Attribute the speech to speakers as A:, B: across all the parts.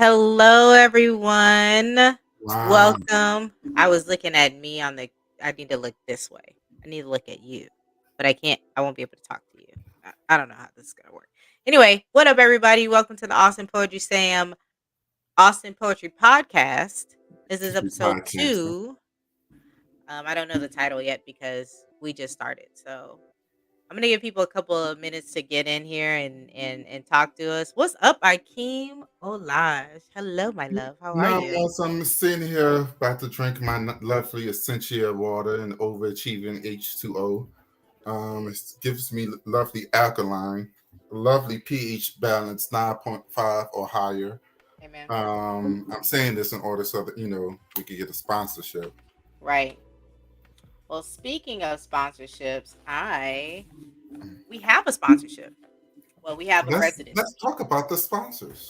A: Hello, everyone.
B: Wow.
A: Welcome. I was looking at me on the. I need to look this way. I need to look at you, but I can't. I won't be able to talk to you. I don't know how this is gonna work. Anyway, what up, everybody? Welcome to the Austin Poetry Sam Austin Poetry Podcast. This is
B: Keep
A: episode
B: podcasting.
A: 2. I don't know the title yet because we just started. So I'm gonna give people a couple of minutes to get in here and talk to us. What's up, Akeem Olaj? Hello, my love. How are
B: Now,
A: you?
B: as I'm sitting here about to drink my lovely Essentia water and overachieving H2O, it gives me lovely alkaline, lovely pH balance 9.5 or higher.
A: Amen.
B: I'm saying this in order so that we could get a sponsorship.
A: Right. Well, speaking of sponsorships, I we have a sponsorship. Well, we have a president.
B: Let's talk about the sponsors.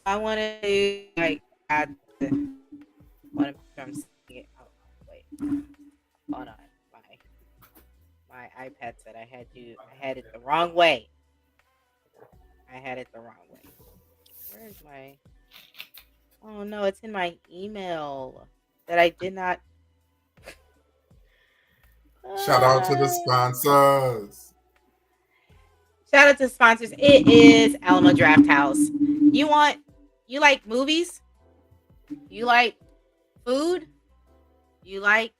A: I want to like add. Want to make sure I'm saying it. Oh, wait, hold on. My iPad said I had it the wrong way. I had it the wrong way. Where is my? Oh no, it's in my email that I did not.
B: Shout out to the
A: Uh,
B: sponsors.
A: Shout out to sponsors. It is Alamo Draft House. You like movies? You like food? You like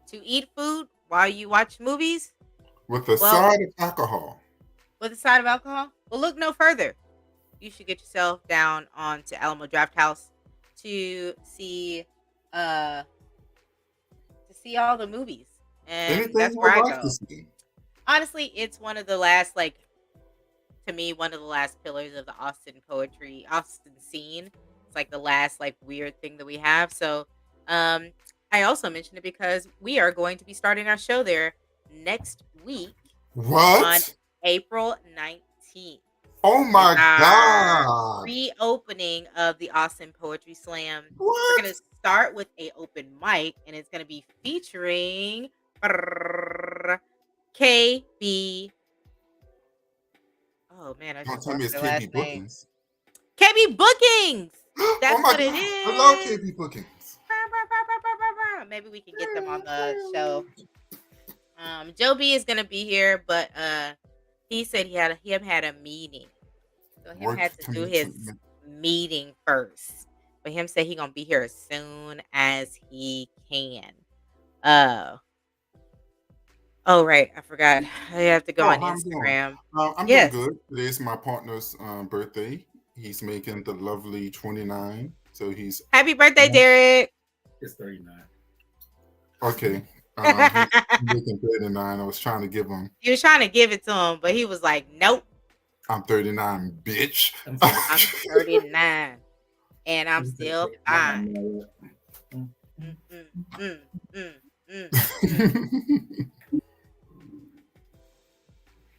A: to eat food while you watch movies?
B: With a
A: Well,
B: side of alcohol.
A: with a side of alcohol? Well, look no further. You should get yourself down onto Alamo Draft House to see uh all the movies. And
B: Anything
A: that's
B: you
A: where
B: would
A: I
B: like to
A: go.
B: see.
A: Honestly, it's one of the last to me one of the last pillars of the Austin scene. It's like the last weird thing that we have. So um I also mentioned it because we are going to be starting our show there next week on
B: What?
A: April 19th.
B: Oh
A: It's
B: my
A: our
B: God.
A: reopening of the Austin Poetry Slam. We're
B: What?
A: gonna start with a open mic, and it's gonna be featuring KB. Oh man, I
B: Don't
A: just
B: tell me
A: lost
B: it's
A: their last
B: KB
A: name.
B: Bookings.
A: KB Bookings.
B: Oh
A: That's
B: my
A: what it
B: God. I love
A: is.
B: KB Bookings.
A: Maybe we can get them on the show. Joe B is gonna be here, but he said him had a meeting, so him
B: Work
A: had to do
B: to,
A: his
B: to
A: meeting first. But him said he gonna be here as soon as he can. Uh oh right, I forgot. I have to go
B: Oh,
A: on
B: how I'm doing?
A: Instagram.
B: I'm doing
A: Yes.
B: good. Today's my partner's birthday. He's making the lovely 29. So he's
A: Happy birthday, Derek.
C: It's 39.
B: okay. He's making 39. I was trying to give him.
A: You were trying to give it to him, but he was like, "Nope,
B: I'm 39, bitch.
C: I'm sorry.
A: I'm 39, and I'm
C: I'm
A: still
C: 39.
A: fine." Mm, mm, mm, mm, mm, mm.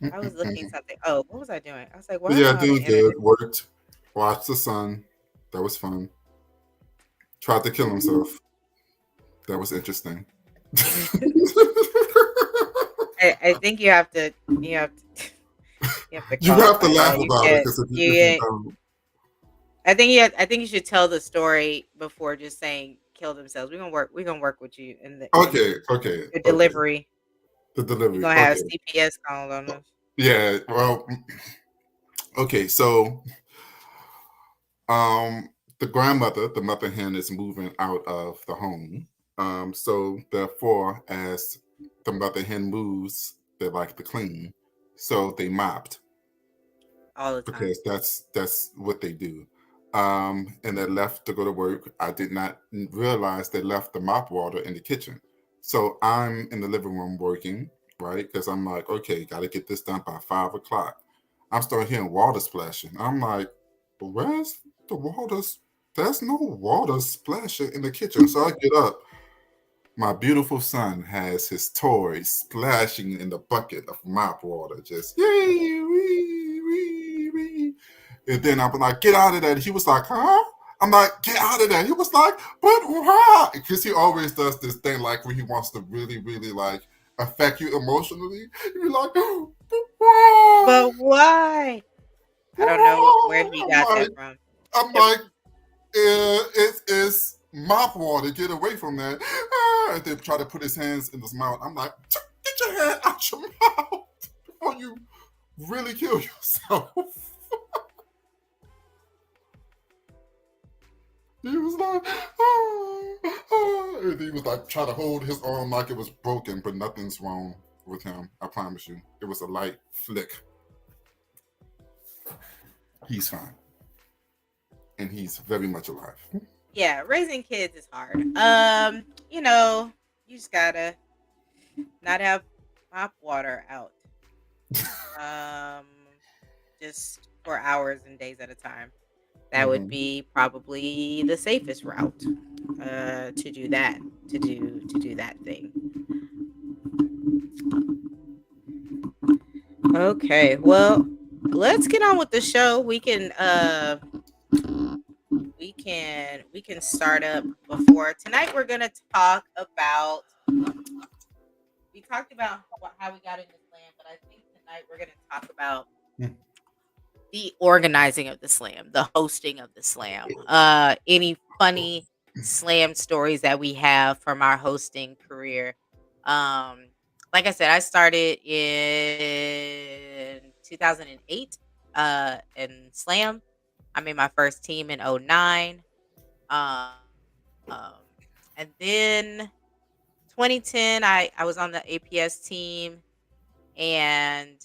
B: Yeah,
A: I was looking something. Oh, what was I doing? I was like, "Why am I on the
B: doing
A: internet?"
B: good. Worked. Watched the sun. That was fun. Tried to kill himself. That was interesting.
A: I think you have to. You have to. You have to
B: You have to
A: qualify
B: laugh
A: that. You
B: about it
A: can't.
B: because if you
A: You.
B: don't,
A: I think you should tell the story before just saying kill themselves. We're gonna work. We're gonna work with you in
B: okay, okay,
A: your
B: okay.
A: delivery.
B: The
A: You're
B: delivery.
A: gonna have
B: Okay.
A: CPS called on us.
B: Yeah. Well. Okay. So, um, the grandmother, the mother hen, is moving out of the home. So therefore, as the mother hen moves, they like to clean. So they mopped
A: All the time.
B: because that's what they do. And they left to go to work. I did not realize they left the mop water in the kitchen. So I'm in the living room working, right? Because I'm like, okay, got to get this done by 5 o'clock. I'm starting hearing water splashing. I'm like, where's the water? There's no water splashing in the kitchen. So I get up. My beautiful son has his toys splashing in the bucket of mop water, just yay, wee, wee, wee. And then I'm like, get out of there. And he was like, huh? I'm like, get out of there. He was like, but why? Because he always does this thing like when he wants to really, really like affect you emotionally. You're like, but why?
A: But why? I don't know where he
B: I'm
A: got
B: like,
A: that from.
B: I'm
A: Ev-
B: like, It is mop water. Get away from that. Ah, and then try to put his hands in his mouth. I'm like, get your hand out your mouth before you really kill yourself. He was like, and he was like trying to hold his arm like it was broken, but nothing's wrong with him. I promise you. It was a light flick. He's fine. And he's very much alive.
A: Yeah, raising kids is hard. You just gotta not have mop water out. Um, just for hours and days at a time. That would
B: Mm-hmm.
A: be probably the safest route. To do that. To do that thing. Okay. Well, let's get on with the show. We can start up before tonight. We're gonna talk about. We talked about how we got in this land, but I think tonight we're gonna talk about the organizing of the slam, the hosting of the slam. Any funny slam stories that we have from our hosting career. Um, like I said, I started in 2008 in slam. I made my first team in '09. And then 2010, I was on the APS team, and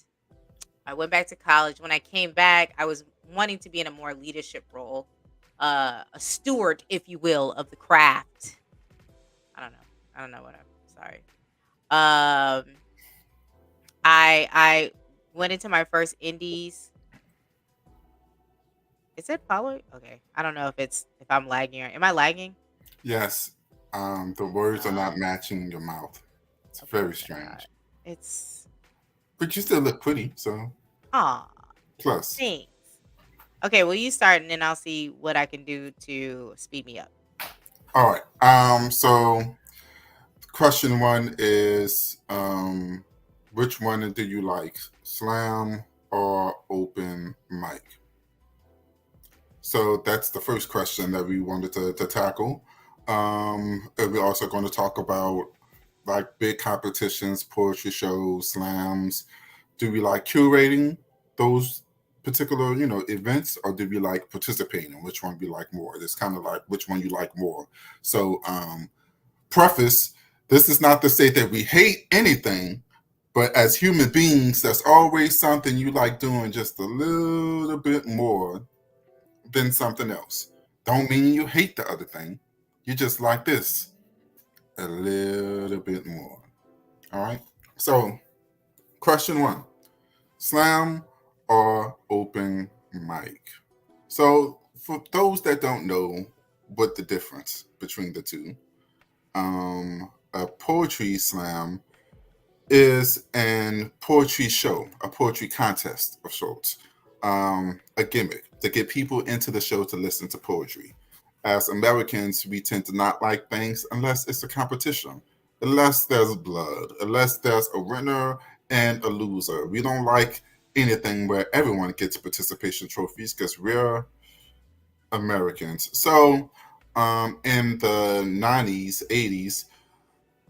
A: I went back to college. When I came back, I was wanting to be in a more leadership role, a steward, if you will, of the craft. I don't know. I don't know what I'm sorry. I went into my first indies. Is it follow? Okay. I don't know if I'm lagging or am I lagging?
B: Yes. The words are not
A: Um
B: matching your mouth. It's
A: oh my
B: very
A: god.
B: strange.
A: It's
B: But you still look pretty, so
A: ah
B: plus.
A: thanks. Okay, well you start and then I'll see what I can do to speed me up.
B: All right. So question one is which one do you like? Slam or open mic? So that's the first question that we wanted to tackle. And we're also going to talk about like big competitions, poetry shows, slams. Do we like curating those particular, events, or do we like participating? Which one we like more? It's kind of like which one you like more. So, preface: this is not to say that we hate anything, but as human beings, there's always something you like doing just a little bit more than something else. Don't mean you hate the other thing. You just like this a little bit more. All right. So, question one: slam or open mic? So, for those that don't know what the difference between the two, a poetry slam is an poetry show, a poetry contest of sorts, a gimmick to get people into the show to listen to poetry. As Americans, we tend to not like things unless it's a competition, unless there's blood, unless there's a winner and a loser. We don't like anything where everyone gets participation trophies because we're Americans. So, in the 90s, 80s,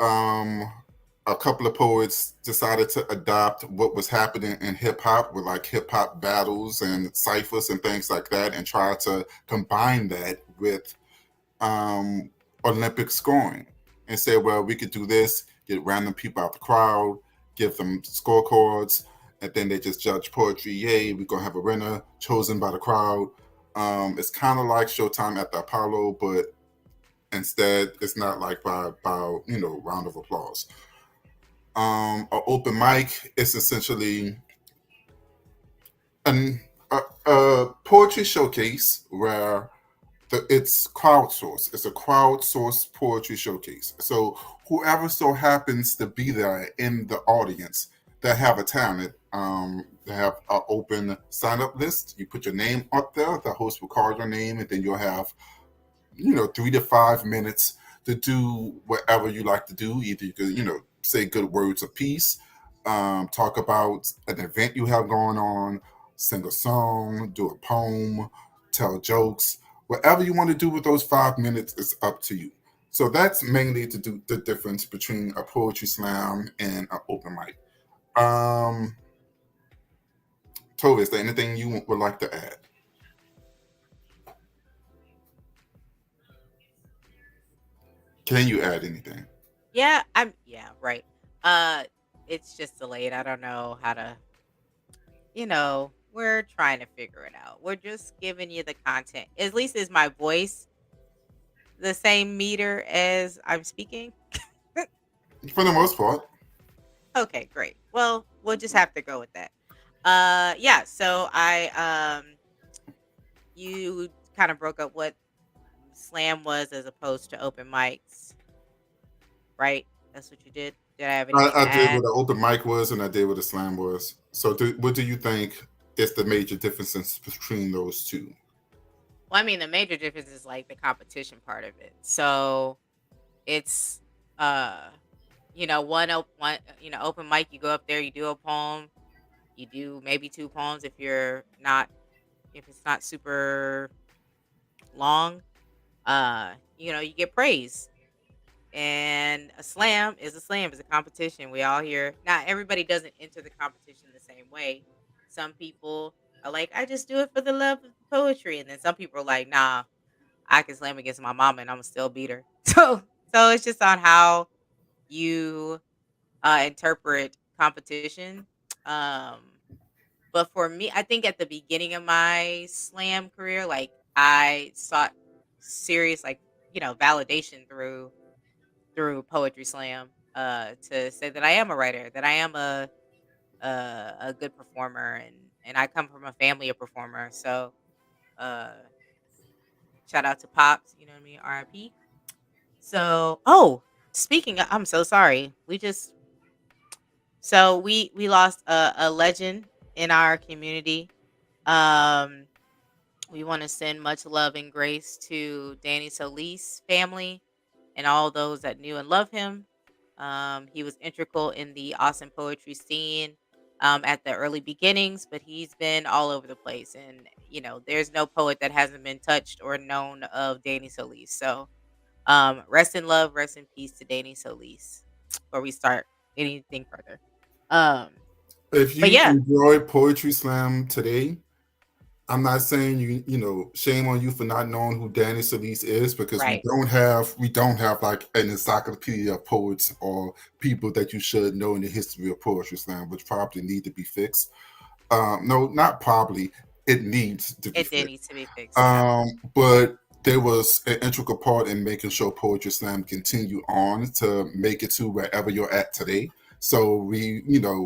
B: um, a couple of poets decided to adopt what was happening in hip hop with like hip hop battles and ciphers and things like that, and try to combine that with um, Olympic scoring and say, well, we could do this, get random people out the crowd, give them scorecards, and then they just judge poetry. Yay, we're gonna have a winner chosen by the crowd. It's kind of like Showtime at the Apollo, but instead it's not like by round of applause. An open mic is essentially an a poetry showcase where it's crowdsourced. It's a crowdsourced poetry showcase. So whoever so happens to be there in the audience that have a talent, they have an open sign up list. You put your name up there. The host will call your name, and then you'll have 3 to 5 minutes to do whatever you like to do. Either you could, say good words of peace, talk about an event you have going on, sing a song, do a poem, tell jokes, Whatever you want to do with those 5 minutes is up to you. So that's mainly to do the difference between a poetry slam and an open mic. Um, Tove, is there anything you would like to add? Can you add anything?
A: Yeah, yeah, right. Uh it's just delayed. I don't know how to, we're trying to figure it out. We're just giving you the content. At least is my voice the same meter as I'm speaking?
B: For the most part.
A: Okay, great. Well, we'll just have to go with that. Yeah, so you kind of broke up what slam was as opposed to open mics, right? That's what you did. Did I have anything to
B: I did
A: add?
B: what an open mic was, and I did what a slam was. So, what do you think is the major differences between those two?
A: Well, I mean, the major difference is like the competition part of it. So it's uh one open mic, you go up there, you do a poem, you do maybe two poems if it's not super long. You get praise. And a slam is a slam, is a competition. We all hear, not everybody doesn't enter the competition the same way. Some people are like, I just do it for the love of poetry. And then some people are like, nah, I can slam against my mama and I'm still beat her. So it's just on how you interpret competition. Um, but for me, I think at the beginning of my slam career, like I sought serious, like, validation through poetry slam, to say that I am a writer, that I am a good performer, and I come from a family of performers. So uh, shout out to Pops, you know what I mean, R.I.P. So, oh, speaking of, I'm so sorry. We lost a legend in our community. Um, we want to send much love and grace to Danny Solis family and all those that knew and love him. He was integral in the Austin poetry scene at the early beginnings, but he's been all over the place. And, there's no poet that hasn't been touched or known of Danny Solis. So, rest in love, rest in peace to Danny Solis before we start anything further. Um,
B: If
A: but
B: you
A: yeah,
B: enjoy poetry slam today, I'm not saying shame on you for not knowing who Danny Solis is, because
A: right.
B: we don't have like an encyclopedia of poets or people that you should know in the history of poetry slam, which probably need to be fixed. No, not probably. It needs to be
A: It did
B: fixed.
A: need to be fixed. Yeah.
B: But there was an integral part in making sure Poetry Slam continue on to make it to wherever you're at today. So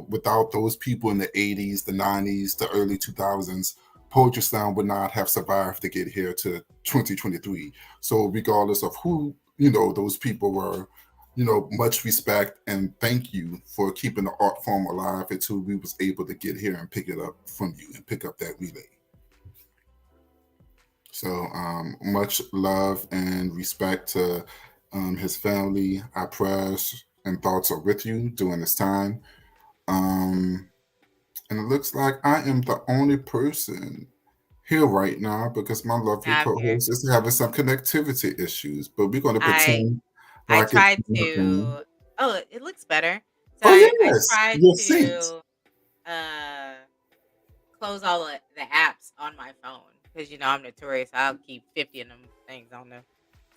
B: without those people in the 80s, the 90s, the early 2000s, Poetry Slam would not have survived to get here to 2023. So regardless of who, those people were, much respect and thank you for keeping the art form alive until we was able to get here and pick it up from you and pick up that relay. So much love and respect to his family. Our prayers and thoughts are with you during this time. Um, and it looks like I am the only person here right now because my lovely
A: I'm here.
B: co-host is having some connectivity issues. But we're going to
A: I
B: pretend
A: I
B: like it's
A: tried
B: not a thing.
A: to. Oh, it looks better. So
B: Oh
A: I
B: yes,
A: tried
B: you're synced.
A: to uh close all the apps on my phone because I'm notorious. I'll keep 50 of them things on there.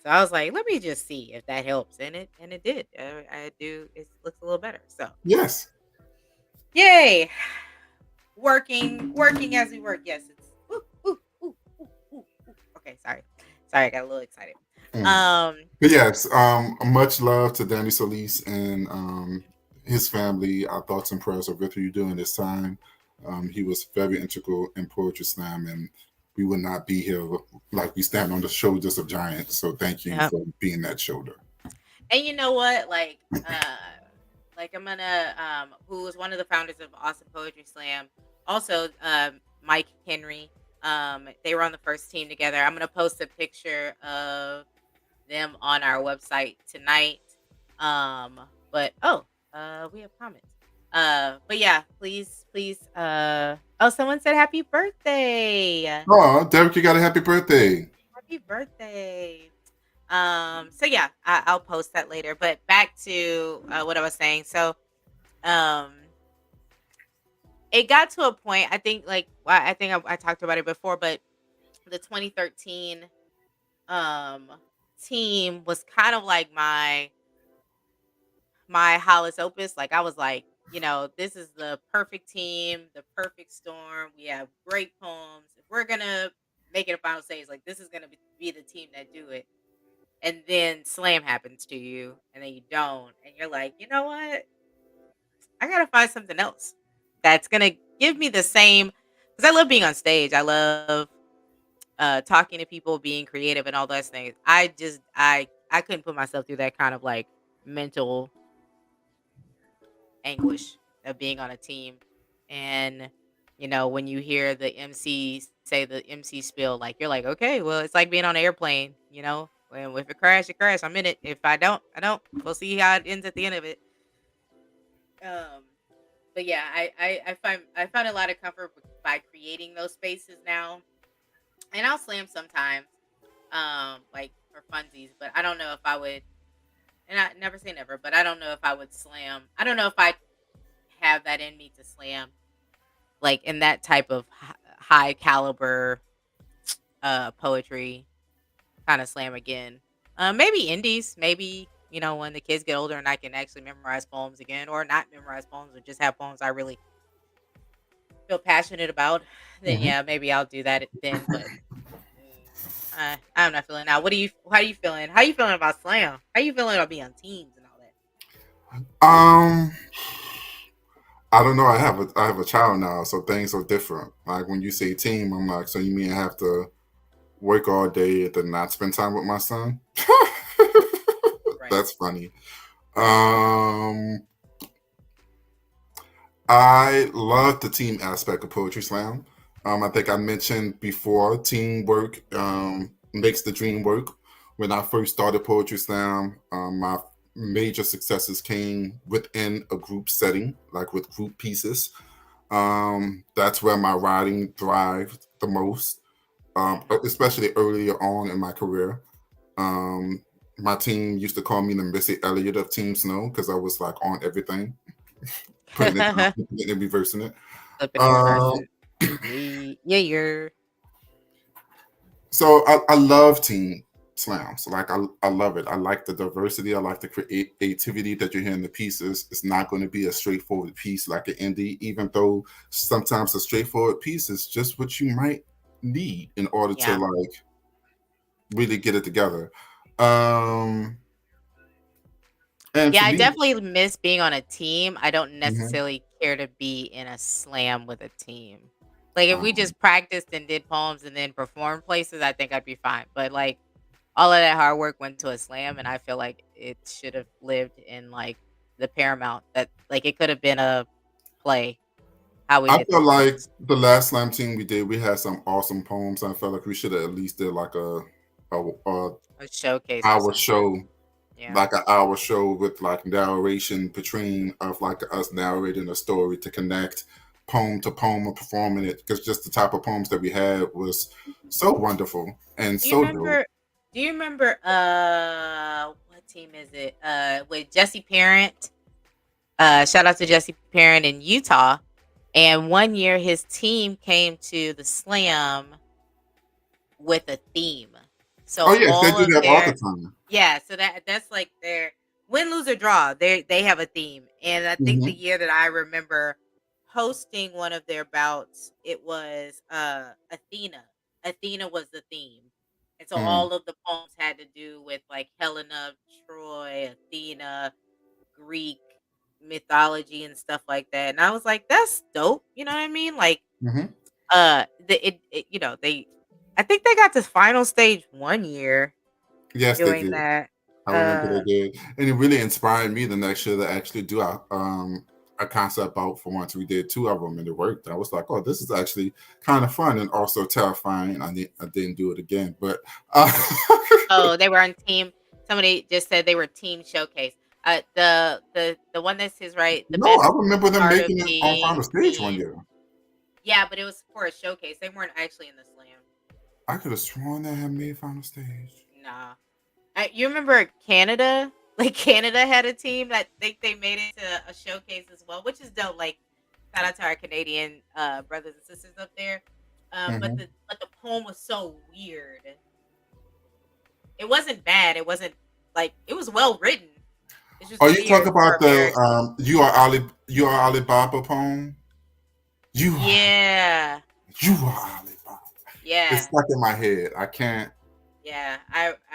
A: So I was like, let me just see if that helps, and it did. I do. It looks a little better. So
B: Yes.
A: yay, working as we work. Yes, it's. Ooh, ooh, ooh, ooh, ooh, ooh. Okay, sorry, I got a little excited.
B: Mm.
A: Um,
B: But yes, much love to Danny Solis and his family. Our thoughts and prayers are with you during this time. He was very integral in Poetry Slam, and we would not be here like we stand on the shoulders of giants. So thank you
A: yeah.
B: for being that shoulder.
A: And you know what? Like I'm gonna who was one of the founders of Awesome Poetry Slam, also Mike Henry. They were on the first team together. I'm gonna post a picture of them on our website tonight. Um, but we have comments. But yeah, please. Oh, someone said happy birthday.
B: Oh, Derek, you got a happy birthday.
A: Happy birthday. So yeah, I'll post that later. But back to what I was saying. So um, it got to a point. I think like I think I talked about it before, but the 2013 um team was kind of like my Hollis Opus. Like I was like, this is the perfect team, the perfect storm. We have great poems. If we're gonna make it a final stage, like this is gonna be the team that do it. And then slam happens to you, and then you don't, and you're like, you know what? I gotta find something else that's gonna give me the same. Because I love being on stage. I love talking to people, being creative, and all those things. I couldn't put myself through that kind of like mental anguish of being on a team. And when you hear the MC say the MC spill, like you're like, okay, well, it's like being on an airplane. When if it crash, it crash. I'm in it. If I don't, I don't. We'll see how it ends at the end of it. Um, but yeah, I find a lot of comfort by creating those spaces now, and I'll slam sometimes, like for funsies. But I don't know if I would, and I never say never, but I don't know if I would slam. I don't know if I have that in me to slam like in that type of high caliber poetry kind of slam again. Maybe indies, maybe when the kids get older and I can actually memorize poems again, or not memorize poems, or just have poems I really feel passionate about. Then
B: Mhm.
A: yeah, maybe I'll do that then. But I'm not feeling that. How are you feeling? How you feeling about slam? How you feeling about being on teams and all that?
B: Um, I don't know. I have a child now, so things are different. Like when you say team, I'm like, so you mean I have to work all day and then not spend time with my son?
A: Right.
B: That's funny. Um, I love the team aspect of Poetry Slam. I think I mentioned before, teamwork makes the dream work. When I first started Poetry Slam, my major successes came within a group setting, like with group pieces. That's where my writing thrived the most,
A: Hmm.
B: especially earlier on in my career. Um, my team used to call me the Missy Elliott of Team Snow because I was like on everything, putting it down, flipping it and reversing it.
A: Flipping and
B: Um,
A: reversing. Yeah, yeah, you're.
B: so I love team slams. Like I love it. I like the diversity. I like the creativity that you hear in the pieces. It's not going to be a straightforward piece like an indie, even though sometimes a straightforward piece is just what you might need in order to
A: Yeah.
B: like really get it together. Um, and
A: Yeah,
B: for
A: I
B: me,
A: definitely miss being on a team. I don't
B: mhm,
A: necessarily care to be in a slam with a team. Like if we
B: um,
A: just practiced and did poems and then performed places, I think I'd be fine. But like all of that hard work went to a slam, and I feel like it should have lived in like the Paramount. That like it could have been a play how we
B: I
A: did the
B: feel like
A: poems,
B: the last slam team we did, we had some awesome poems. I felt like we should have at least did like a
A: a showcase or
B: hour
A: something.
B: show,
A: Yeah.
B: like an hour show with like narration between of like us narrating a story to connect poem to poem and performing it, because just the type of poems that we had was so wonderful and
A: Do you
B: so dope.
A: remember? Do you remember? What team is it? With Jesse Parent. Shout out to Jesse Parent in Utah. And one year his team came to the slam with a theme.
B: Oh
A: So
B: yes, they
A: all
B: do
A: of
B: that all the
A: their
B: time.
A: yeah, so that's like their win, lose or draw. They have a theme. And I think the
B: Hmm.
A: year that I remember hosting one of their bouts, it was Athena. Athena was the theme. And so
B: Mm.
A: all of the poems had to do with like Helena, Troy, Athena, Greek mythology and stuff like that. And I was like, that's dope. You know what I mean? Like,
B: Hmm.
A: they, I think they got to final stage one year
B: Yes, they
A: doing
B: did.
A: that.
B: I remember they
A: Uh,
B: did, and it really inspired me the next year to actually do a concept out for once. We did two of them, and it worked. I was like, "Oh, this is actually kind of fun and also terrifying." I didn't do it again, but
A: oh, they were on team. Somebody just said they were team showcase. The one that says right, the
B: no, I
A: best
B: remember them
A: part of
B: making it on
A: being
B: final stage one
A: team.
B: year.
A: Yeah, but it was for a showcase. They weren't actually in the slam.
B: I could have sworn that had made final stage.
A: Nah. You remember Canada? Like Canada had a team that think they made it to a showcase as well, which is dope. Like shout out to our Canadian brothers and sisters up there. But
B: Hmm.
A: the poem was so weird. It wasn't bad. It wasn't like it was well written. It's just
B: Oh, you talk
A: weird for
B: about the
A: American.
B: you are Alibaba poem. You are
A: Yeah,
B: you are Alibaba. It's
A: yeah,
B: stuck in my head. I
A: yeah.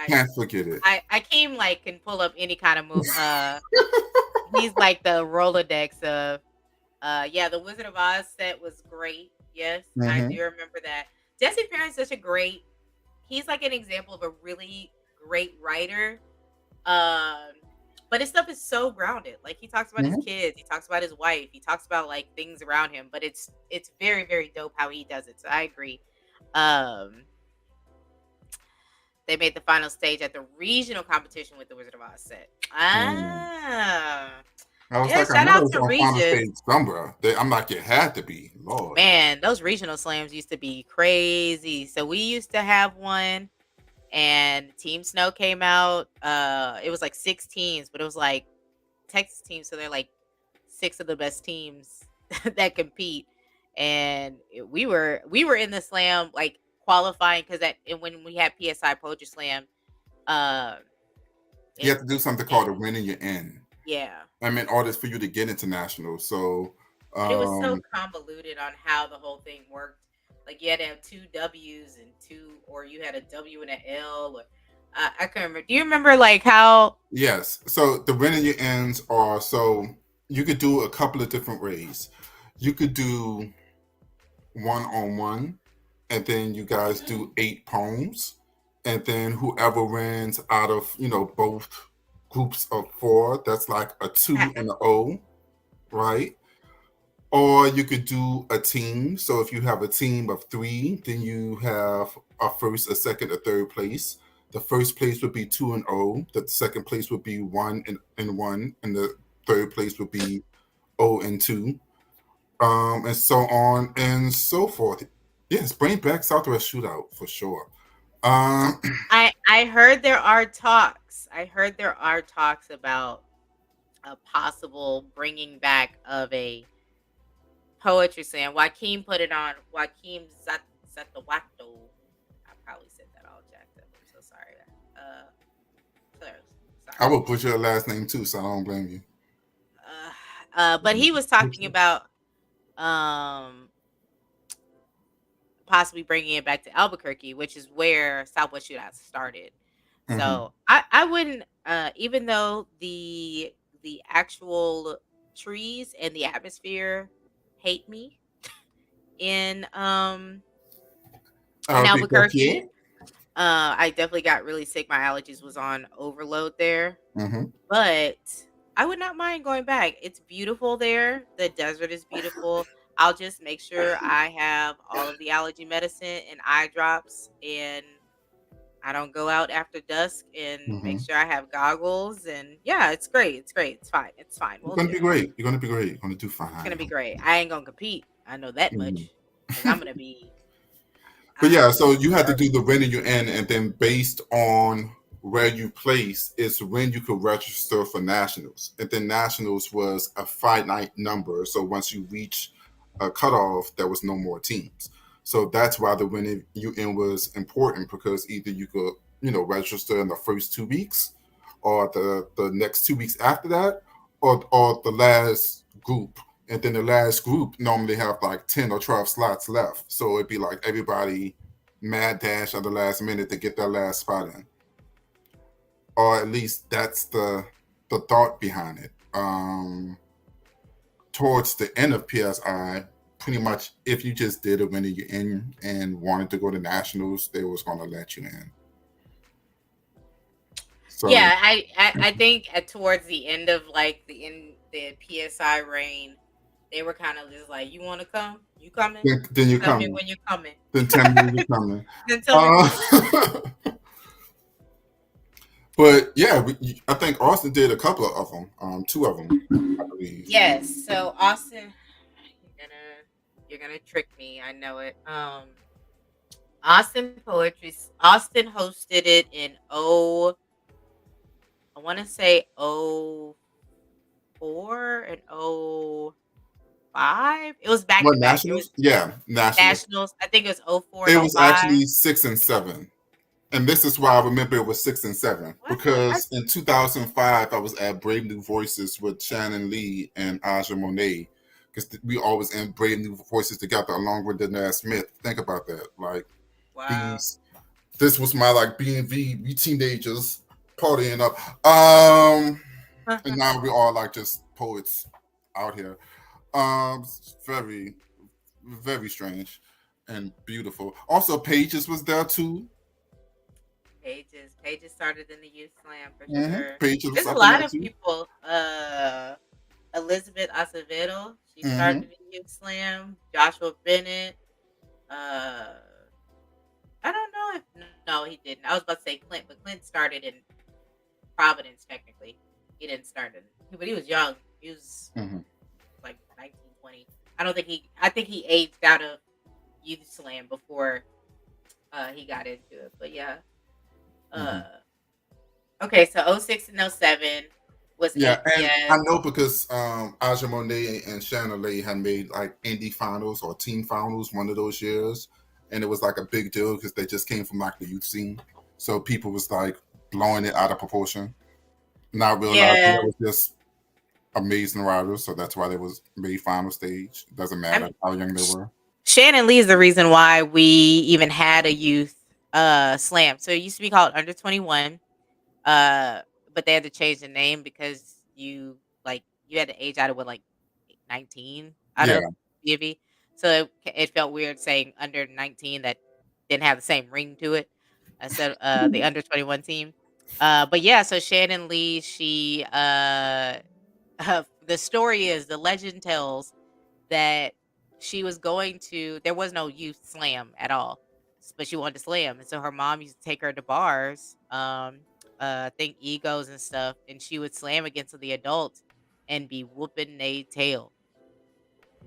B: can't forget it.
A: I came like can pull up any kind of move. He's like the Rolodex of yeah, the Wizard of Oz set was great. Yes, I do
B: Hmm.
A: remember that. Jesse Perrin's such a great. He's like an example of a really great writer. Um, but his stuff is so grounded. Like he talks about his
B: Hmm.
A: kids, he talks about his wife, he talks about like things around him. But it's very very dope how he does it. So I agree. Um, they made the final stage at the regional competition with the Wizard of Oz set.
B: Mm.
A: Ah,
B: I was
A: yeah.
B: like, I
A: Shout
B: know it
A: out
B: was
A: to
B: on final
A: regions.
B: stage somewhere. I'm like, it had to be. Lord.
A: Man, those regional slams used to be crazy. So we used to have one and Team Snow came out. It was like six teams, but it was like Texas teams, so they're like six of the best teams that compete. And we were in the slam like qualifying because that and when we had PSI Poetry Slam, uh,
B: You
A: it,
B: have to do something
A: it
B: called a win and you're in.
A: yeah,
B: I mean, all this for you to get international. So,
A: but it was so
B: um,
A: convoluted on how the whole thing worked. Like you had to have two W's and two, or you had a W and an L. Or I can't remember. Do you remember like how?
B: yes. So the win and your ends are so you could do a couple of different ways. You could do one on one, and then you guys do 8 poems, and then whoever wins out of both groups of four, that's like a two and an O, right? Or you could do a team. So if you have a team of three, then you have a first, a second, a third place. The first place would be 2 and O. The second place would be 1 and 1, and the third place would be O and 2, and so on and so forth. Yes, bring back Southwest Shootout for sure. Um,
A: I heard there are talks. I heard there are talks about a possible bringing back of a poetry slam. Joaquin put it on. Joaquin Zatawato. I probably said that all jacked up. I'm so sorry. Uh,
B: I
A: sorry.
B: will put your last name too, so I don't blame you.
A: But he was talking about um possibly bringing it back to Albuquerque, which is where Southwest Shootout started.
B: Hmm.
A: So I wouldn't even though the actual trees and the atmosphere hate me in in
B: I think that's
A: Albuquerque.
B: you.
A: I definitely got really sick. My allergies was on overload there.
B: Hmm.
A: But I would not mind going back. It's beautiful there. The desert is beautiful. I'll just make sure I have all of the allergy medicine and eye drops, and I don't go out after dusk, and make
B: Hmm.
A: sure I have goggles. And yeah, it's great. It's great. It's fine. It's fine.
B: You're
A: We'll
B: gonna
A: do
B: be
A: it.
B: great. You're gonna be great. You're gonna do
A: It's gonna be
B: fine.
A: great. I ain't gonna compete. I know that
B: Mhm.
A: much because I'm gonna be.
B: But
A: I'm
B: yeah,
A: gonna
B: so
A: be
B: you have to do
A: serving.
B: the when and you end, and then based on where you place is when you could register for nationals. And then nationals was a finite number. So once you reach a cutoff, there was no more teams. So that's why the when and you end was important because either you could, register in the first 2 weeks or the next 2 weeks after that, or the last group, and then the last group normally have like 10 or 12 slots left. So it'd be like everybody mad dash at the last minute to get their last spot in, or at least that's the thought behind it. Towards the end of PSI, pretty much if you just did it when you're in and wanted to go to nationals, they was gonna let you in. So
A: Yeah, I think at towards the end of like the PSI reign, they were kind of just like, "You want to come? You coming?
B: then
A: Just
B: you're
A: tell me
B: coming.
A: when you're coming.
B: Then tell me when you're coming.
A: Then tell me when you're coming."
B: Uh, but yeah, I think Austin did a couple of them, two of them, I believe.
A: Yes. So Austin, you're gonna trick me. I know it. Austin hosted it in I want to say 04 and 05. It was back
B: What
A: to back. It was
B: nationals? Yeah, nationals.
A: nationals. I think it was 04 and
B: It
A: oh
B: was
A: 05.
B: actually 6 and 7. And this is why I remember it was 6 and 7
A: Wow.
B: because in 2005 I was at Brave New Voices with Shannon Lee and Aja Monet because we always in Brave New Voices together along with Danae Smith. Think about that. Like
A: Wow.
B: these, this was my like B&V, we teenagers partying up. And now we all like just poets out here. Very, very strange and beautiful. Also, Pages was there too.
A: Pages started in the youth slam for sure.
B: Pages was
A: There's a
B: up in
A: lot
B: there
A: of
B: too.
A: people. Elizabeth Acevedo, she
B: Mm-hmm.
A: started in youth slam. Joshua Bennett. Uh, I don't know if no, he didn't. I was about to say Clint, but Clint started in Providence. Technically, he didn't start but he was young. He was
B: Mm-hmm.
A: like 1920. I don't think he. I think he aged out of youth slam before he got into it. But yeah.
B: Mm-hmm.
A: Uh, okay, so 06 and 07 was
B: Yeah, and I
A: APS.
B: know because Aja Monet and Shannon Lee had made like indie finals or team finals one of those years, and it was like a big deal because they just came from like the youth scene, so people was like blowing it out of proportion, not realizing
A: Yeah,
B: it was just amazing riders, so that's why they was made final stage. Doesn't matter
A: I'm
B: how young they
A: Sh-
B: were.
A: Shannon Lee is the reason why we even had a youth slam. So it used to be called under 21. Uh but they had to change the name because you had to age out of what, like 19 out
B: Yeah.
A: of BV. So it felt weird saying under 19 that didn't have the same ring to it instead of the under 21 team. But yeah, so Shannon Lee, she the story is, the legend tells that she was going to there was no youth slam at all, but she wanted to slam, and so her mom used to take her to bars, I think egos and stuff, and she would slam against the adults and be whooping they tail.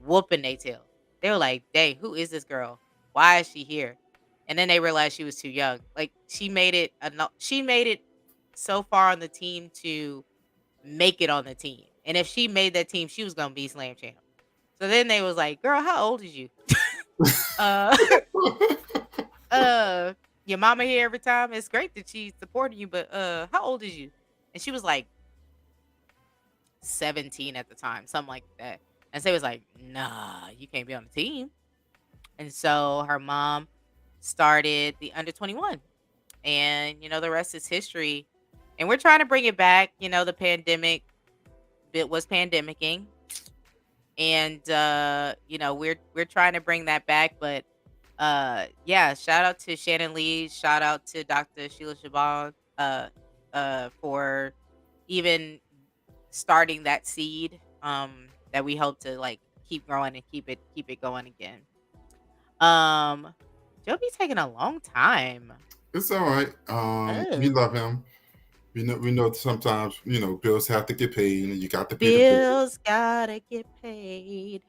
A: They were like, "Dang, who is this girl? Why is she here?" And then they realized she was too young. Like, she made it so far on the team to make it on the team, and if she made that team, she was gonna be slam champ. So then they was like, "Girl, how old is you?" Uh, uh, your mama here every time. It's great that she's supporting you, but how old is you? And she was like 17 at the time, something like that. And so it was like, "Nah, you can't be on the team." And so her mom started the under 21, and the rest is history. And we're trying to bring it back. The pandemic bit was pandemicking, and we're trying to bring that back, but yeah, shout out to Shannon Lee, shout out to Dr. Sheila Shaban for even starting that seed, that we hope to like keep growing and keep it going again. um Joe be taking a long time.
B: It's all right. We
A: Oh,
B: love him. We know sometimes bills have to get paid, and you got to pay the bills.
A: bills gotta get paid,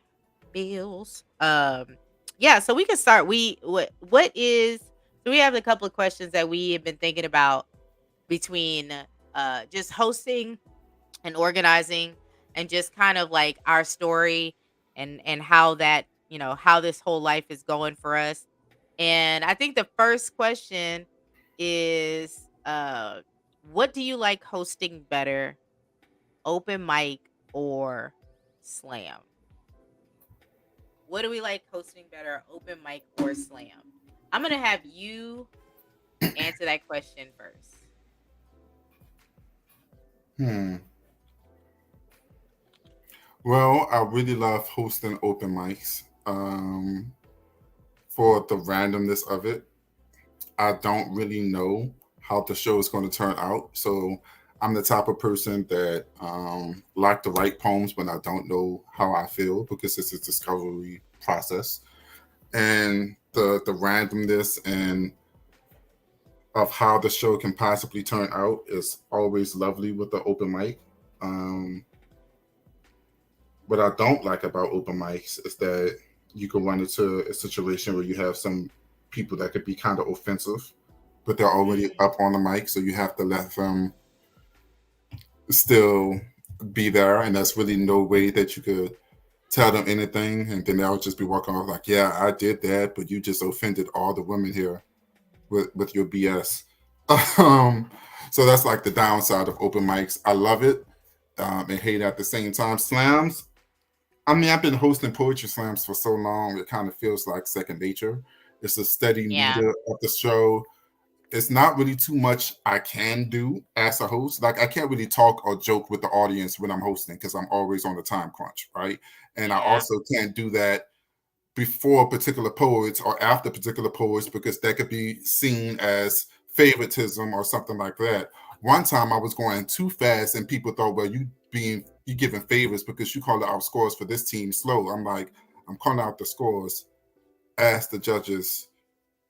A: bills. Yeah, so we can start. What is so we have a couple of questions that we have been thinking about between just hosting and organizing, and just kind of like our story, and how that, how this whole life is going for us. And I think the first question is, what do you like hosting better, open mic or slam? What do we like hosting better, open mic or slam? I'm gonna have you answer that question first.
B: Hmm. Well, I really love hosting open mics for the randomness of it. I don't really know how the show is going to turn out. So I'm the type of person that like to write poems when I don't know how I feel because it's a discovery process. And the randomness and of how the show can possibly turn out is always lovely with the open mic. Um, what I don't like about open mics is that you can run into a situation where you have some people that could be kind of offensive, but they're already
A: Mm,
B: up on the mic, so you have to let them still be there, and there's really no way that you could tell them anything, and then they'll just be walking off like, "Yeah, I did that, but you just offended all the women here with your BS." um, so that's like the downside of open mics. I love it and hate it at the same time. Slams. I mean, I've been hosting poetry slams for so long; it kind of feels like second nature. It's a steady
A: yeah,
B: meter of the show. It's not really too much I can do as a host. Like I can't really talk or joke with the audience when I'm hosting because I'm always on the time crunch, right? And I
A: yeah,
B: also can't do that before particular poets or after particular poets because that could be seen as favoritism or something like that. One time I was going too fast and people thought, well, you giving favors because you called out scores for this team slow. I'm like, I'm calling out the scores. Ask the judges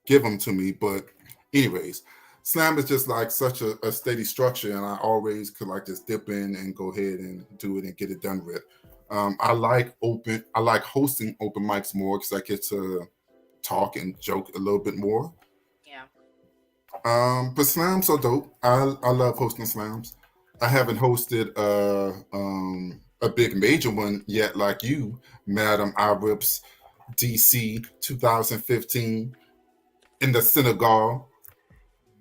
B: give them to me. But anyways, slam is just like such a steady structure, and I always could like just dip in and go ahead and do it and get it done with. I like open. I like hosting open mics more because I get to talk and joke a little bit more.
A: yeah.
B: But slams are dope. I love hosting slams. I haven't hosted a big major one yet, like you, Madam Iris DC 2015 in the synagogue.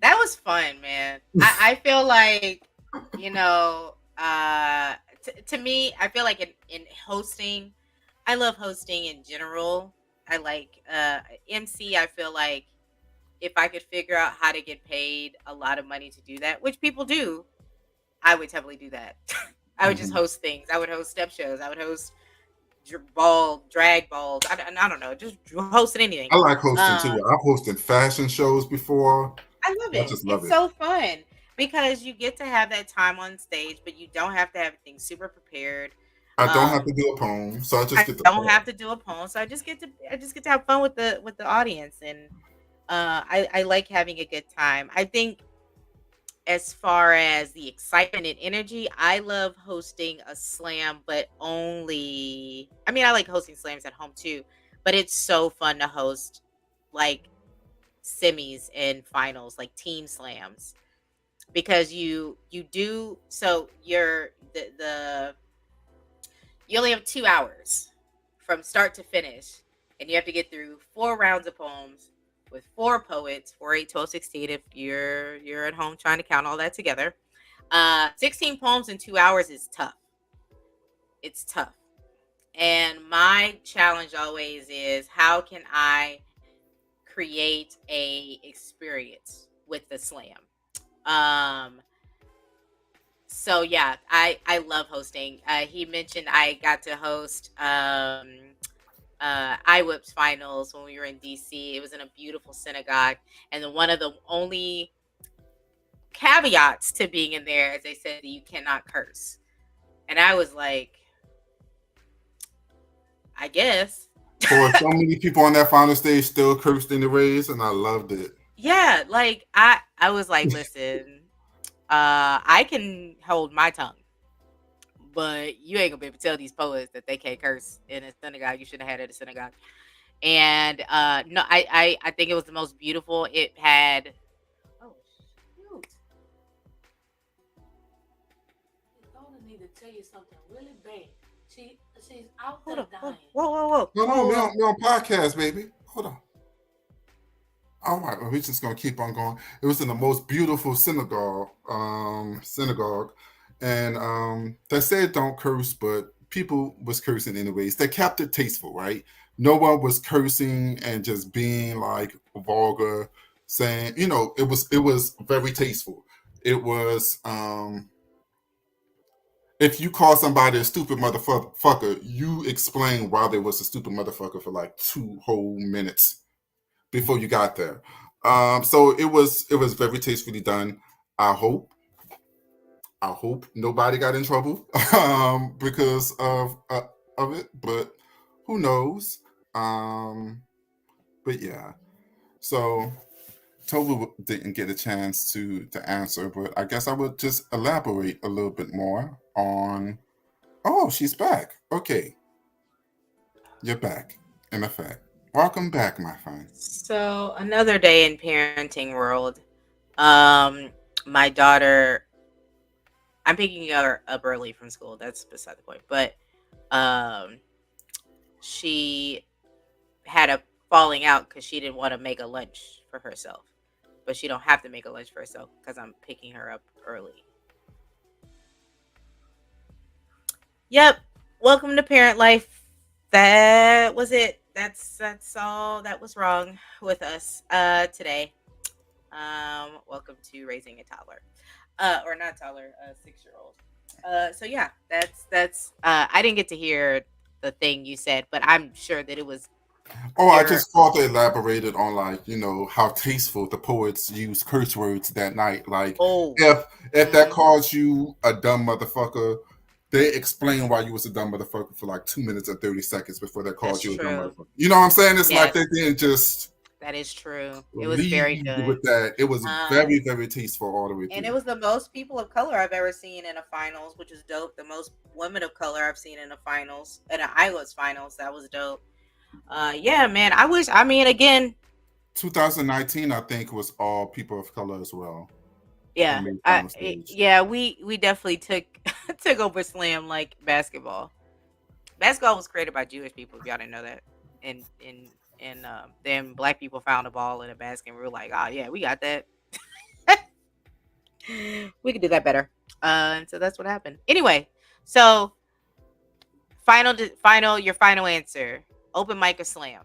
A: That was fun, man. I feel like, you know, to me, I feel like in hosting, I love hosting in general. I like MC. I feel like if I could figure out how to get paid a lot of money to do that, which people do, I would totally do that. I would just
B: Mhm.
A: host things. I would host step shows. I would host drag balls. I don't know, just hosting anything.
B: I like hosting
A: Um,
B: too. I've hosted fashion shows before.
A: I love
B: I
A: it.
B: just love
A: It's
B: it.
A: so fun because you get to have that time on stage, but you don't have to have things super prepared.
B: I don't have
A: Um,
B: to do a poem, so I just
A: I
B: get to
A: don't
B: talk.
A: have to do a poem, so I just get to have fun with the audience, and I like having a good time. I think as far as the excitement and energy, I love hosting a slam, but only. I mean, I like hosting slams at home too, but it's so fun to host like semis and finals, like team slams because you do so you're the you only have 2 hours from start to finish, and you have to get through 4 rounds of poems with 4 poets, 4, 8, 12, 16 if you're at home trying to count all that together. 16 poems in 2 hours is tough. It's tough. And my challenge always is how can I create a experience with the slam. um so yeah, I love hosting. He mentioned I got to host iWhip's finals when we were in DC. It was in a beautiful synagogue, and one of the only caveats to being in there is they said that you cannot curse, and I was like, I guess.
B: For so many people on that final stage still cursed in the race, and I loved it.
A: Yeah, like I was like, listen, I can hold my tongue, but you ain't gonna be able to tell these poets that they can't curse in a synagogue. You shouldn't have had it at a synagogue. And no, I think it was the most beautiful. It had oh shoot,
C: His daughter need to tell you something really bad. She's out
A: hold
C: there
A: on,
C: dying.
A: whoa, whoa, whoa,
B: No, no,
A: whoa,
B: we
A: whoa.
B: on podcast, baby. Hold on. All right, well, we're just gonna keep on going. It was in the most beautiful synagogue, and they said don't curse, but people was cursing anyways. They kept it tasteful, right? No one was cursing and just being like vulgar, saying, it was very tasteful. It was if you call somebody a stupid motherfucker, you explain why they was a stupid motherfucker for like 2 whole minutes before you got there. So it was very tastefully done. I hope I hope nobody got in trouble because of it, but who knows? Um, but yeah, so Tolu didn't get a chance to answer, but I guess I would just elaborate a little bit more on. Oh, she's back. Okay, you're back. In effect. Welcome back, my friend.
A: So another day in parenting world. Um, my daughter, I'm picking her up early from school. That's beside the point. But um, she had a falling out because she didn't want to make a lunch for herself. But she don't have to make a lunch for herself because I'm picking her up early. Yep. Welcome to parent life. That was it. That's all that was wrong with us today. Welcome to raising a toddler. Or not toddler, a 6-year-old. So yeah, that's I didn't get to hear the thing you said, but I'm sure that it was
B: Oh, I
A: your
B: just further elaborated on, like, how tasteful the poets use curse words that night. Like,
A: oh.
B: if that
A: Mm,
B: calls you a dumb motherfucker, they explain why you was a dumb motherfucker for like 2 minutes and 30 seconds before they
A: that's
B: called you a dumb
A: true.
B: motherfucker. You know what I'm saying? It's like they
A: Yes,
B: didn't just
A: that is true. It was
B: leave
A: very
B: you
A: good.
B: with that. It was
A: Um
B: very, very tasteful all the way
A: and it
B: through.
A: was the most people of color I've ever seen in a finals, which is dope. The most women of color I've seen in a finals, in an IELTS finals. That was dope. Yeah, man. I wish. I mean, again,
B: 2019, I think, was all people of color as well that
A: yeah.
B: made final stage.
A: Yeah. We definitely took took over slam like basketball. Basketball was created by Jewish people. If y'all didn't know that, and then black people found a ball in a basket, and we were like, oh yeah, we got that. We could do that better. And so that's what happened. Anyway, so final, your final answer. Open mic or slam?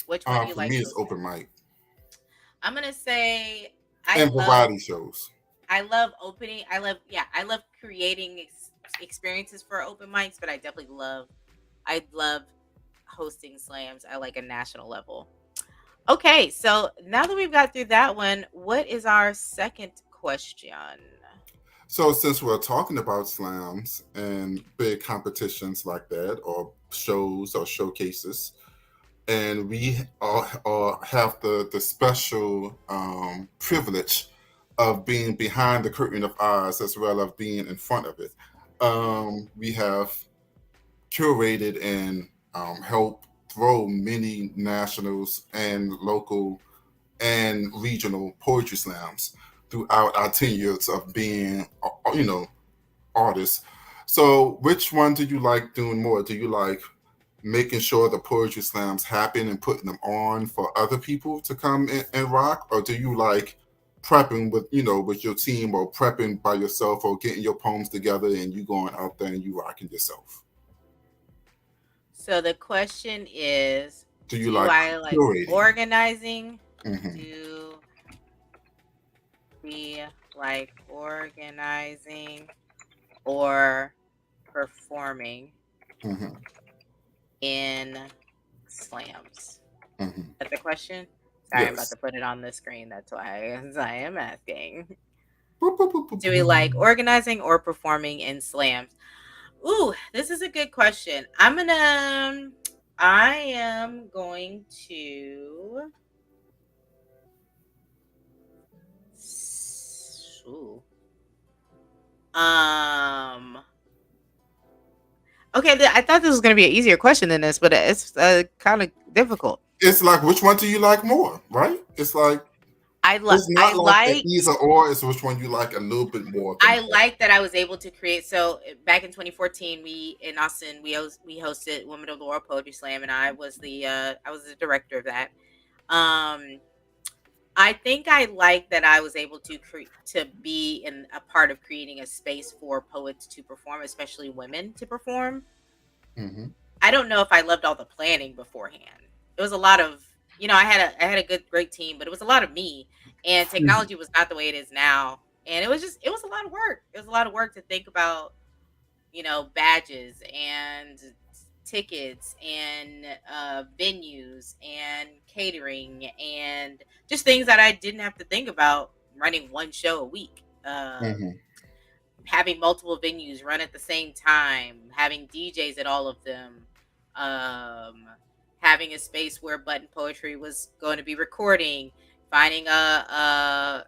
A: Which one do you
B: For
A: like
B: me, it's
A: most better?
B: open mic
A: I'm gonna say I
B: and
A: love
B: variety shows.
A: I love opening. I love creating experiences for open mics, but I love hosting slams at like a national level. Okay, so now that we've got through that one, what is our second question?
B: So, since we're talking about slams and big competitions like that, or shows or showcases, and we all have the special privilege of being behind the curtain of ours as well as being in front of it, we have curated and helped throw many nationals and local and regional poetry slams throughout our 10 years of being, artists. So, which one do you like doing more? Do you like making sure the poetry slams happen and putting them on for other people to come and rock, or do you like prepping with your team, or prepping by yourself, or getting your poems together and you going out there and you rocking yourself?
A: So the question is,
B: Do you
A: do
B: like
A: I like
B: curating?
A: organizing?
B: Hmm.
A: Do we like organizing or performing
B: Hmm.
A: in slams?
B: Hmm.
A: That's the question. Sorry, I'm about
B: Yes.
A: to put it on the screen. That's why I am asking.
B: Boop, boop, boop, boop,
A: Do we like
B: boop.
A: organizing or performing in slams? Ooh, this is a good question. I am going to. Ooh. Um. Okay, I thought this was going to be an easier question than this, but it's kind of difficult.
B: It's like, which one do you like more, right? It's like, it's
A: I
B: not like an
A: like
B: either or. It's which one you like a little bit more than
A: I
B: the other.
A: like that I was able to create. So back in 2014, we in Austin we hosted Women of the World Poetry Slam, and I was the director of that. Um, I think I like that I was able to be in a part of creating a space for poets to perform, especially women to perform.
B: Hmm.
A: I don't know if I loved all the planning beforehand. It was a lot of, I had a great team, but it was a lot of me, and technology was not the way it is now. And it was a lot of work. It was a lot of work to think about, badges and tickets and venues and catering and just things that I didn't have to think about running one show a week.
B: Hmm.
A: Having multiple venues run at the same time, having DJs at all of them, um, having a space where Button Poetry was going to be recording, finding a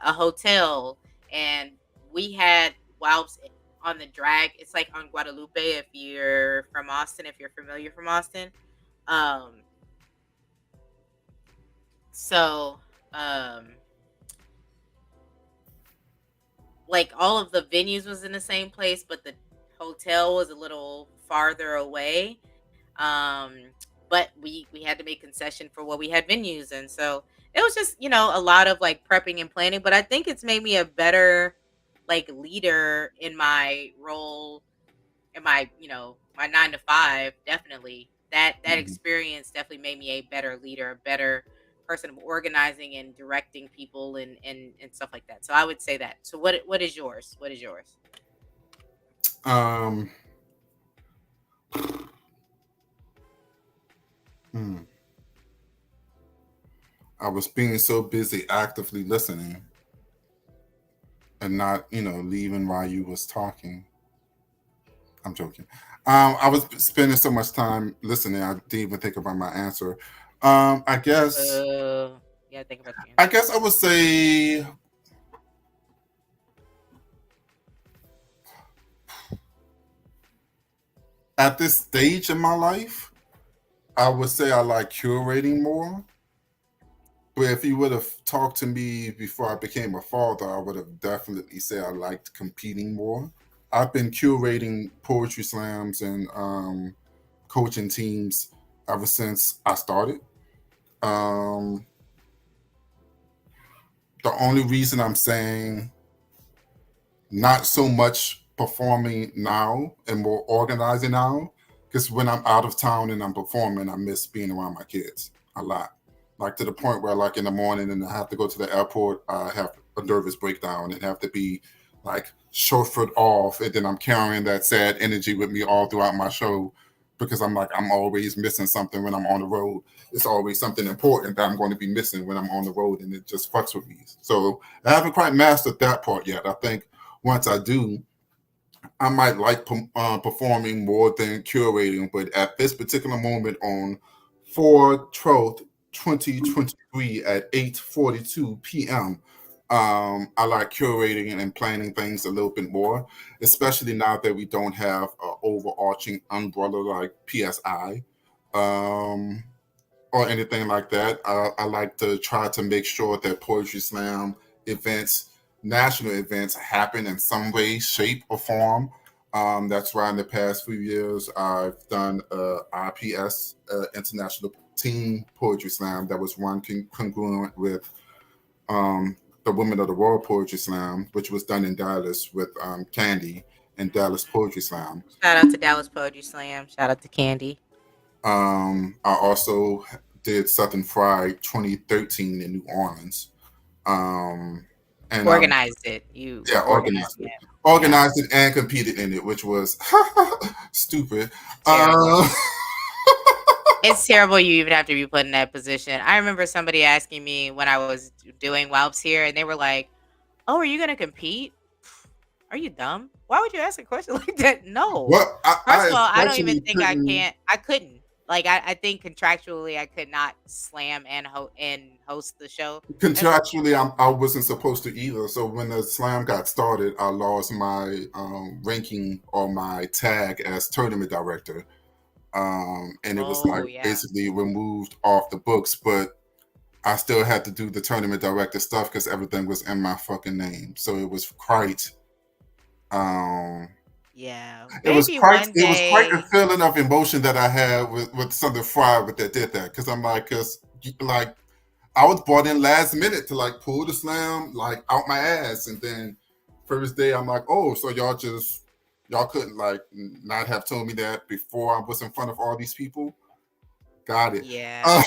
A: hotel, and we had whilst on the drag. It's like on Guadalupe if you're from Austin, if you're familiar from Austin. Um, So, um, like all of the venues was in the same place, but the hotel was a little farther away. Um, but we had to make concession for what we had venues, and so it was just a lot of like prepping and planning. But I think it's made me a better like leader in my role in my my 9 to 5. Definitely that
B: Mhm.
A: experience definitely made me a better leader, a better person of organizing and directing people and stuff like that. So I would say that. So what is yours? What is yours?
B: Um, hmm. I was being so busy actively listening and not, leaving while you was talking. I'm joking. I was spending so much time listening, I didn't even think about my answer. I guess,
A: Yeah, think about your
B: I
A: answer.
B: guess I would say at this stage in my life, I would say I like curating more. But if you would have talked to me before I became a father, I would have definitely said I liked competing more. I've been curating poetry slams and coaching teams ever since I started. Um, the only reason I'm saying not so much performing now and more organizing now, because when I'm out of town and I'm performing, I miss being around my kids a lot. Like to the point where, like in the morning, and I have to go to the airport, I have a nervous breakdown and have to be like chauffeured off, and then I'm carrying that sad energy with me all throughout my show because I'm like I'm always missing something when I'm on the road. It's always something important that I'm going to be missing when I'm on the road, and it just fucks with me. So I haven't quite mastered that part yet. I think once I do, I might like performing more than curating. But at this particular moment on 4/12, 2023 at 8:42 p.m., I like curating and planning things a little bit more, especially now that we don't have an overarching umbrella like PSI. Um, or anything like that. I like to try to make sure that Poetry Slam events, national events, happen in some way, shape, or form. That's why in the past few years I've done IPS, International Team Poetry Slam, that was one congruent with um, the Women of the World Poetry Slam, which was done in Dallas with Candy and Dallas Poetry Slam.
A: Shout out to Dallas Poetry Slam. Shout out to Candy.
B: I also did Southern Fried 2013 in New Orleans. Um, and I
A: Organized it. You
B: yeah,
A: organized
B: organized it.
A: it. Yeah.
B: Organized it and competed in it, which was stupid.
A: Terrible.
B: Uh,
A: It's terrible you even have to be put in that position. I remember somebody asking me when I was doing WALPs here, and they were like, "Oh, are you gonna compete? Are you dumb? Why would you ask a question like that?" No.
B: what
A: First
B: I
A: of all, I don't even
B: especially
A: think I
B: couldn't
A: can. I couldn't. Like I think contractually, I could not slam and host the show. That's
B: contractually I wasn't supposed to either. So when the slam got started, I lost my ranking or my tag as tournament director. And it was
A: oh
B: like
A: yeah,
B: basically removed off the books, but I still had to do the tournament director stuff because everything was in my fucking name. So um
A: yeah. Maybe one
B: it was quite a
A: day.
B: feeling of emotion that I had with Southern Fried with that did that. Because I'm like, because like I was brought in last minute to like pull the slam like out my ass, and then first day I'm like, oh, so y'all couldn't like not have told me that before I was in front of all these people. Got it. Uh,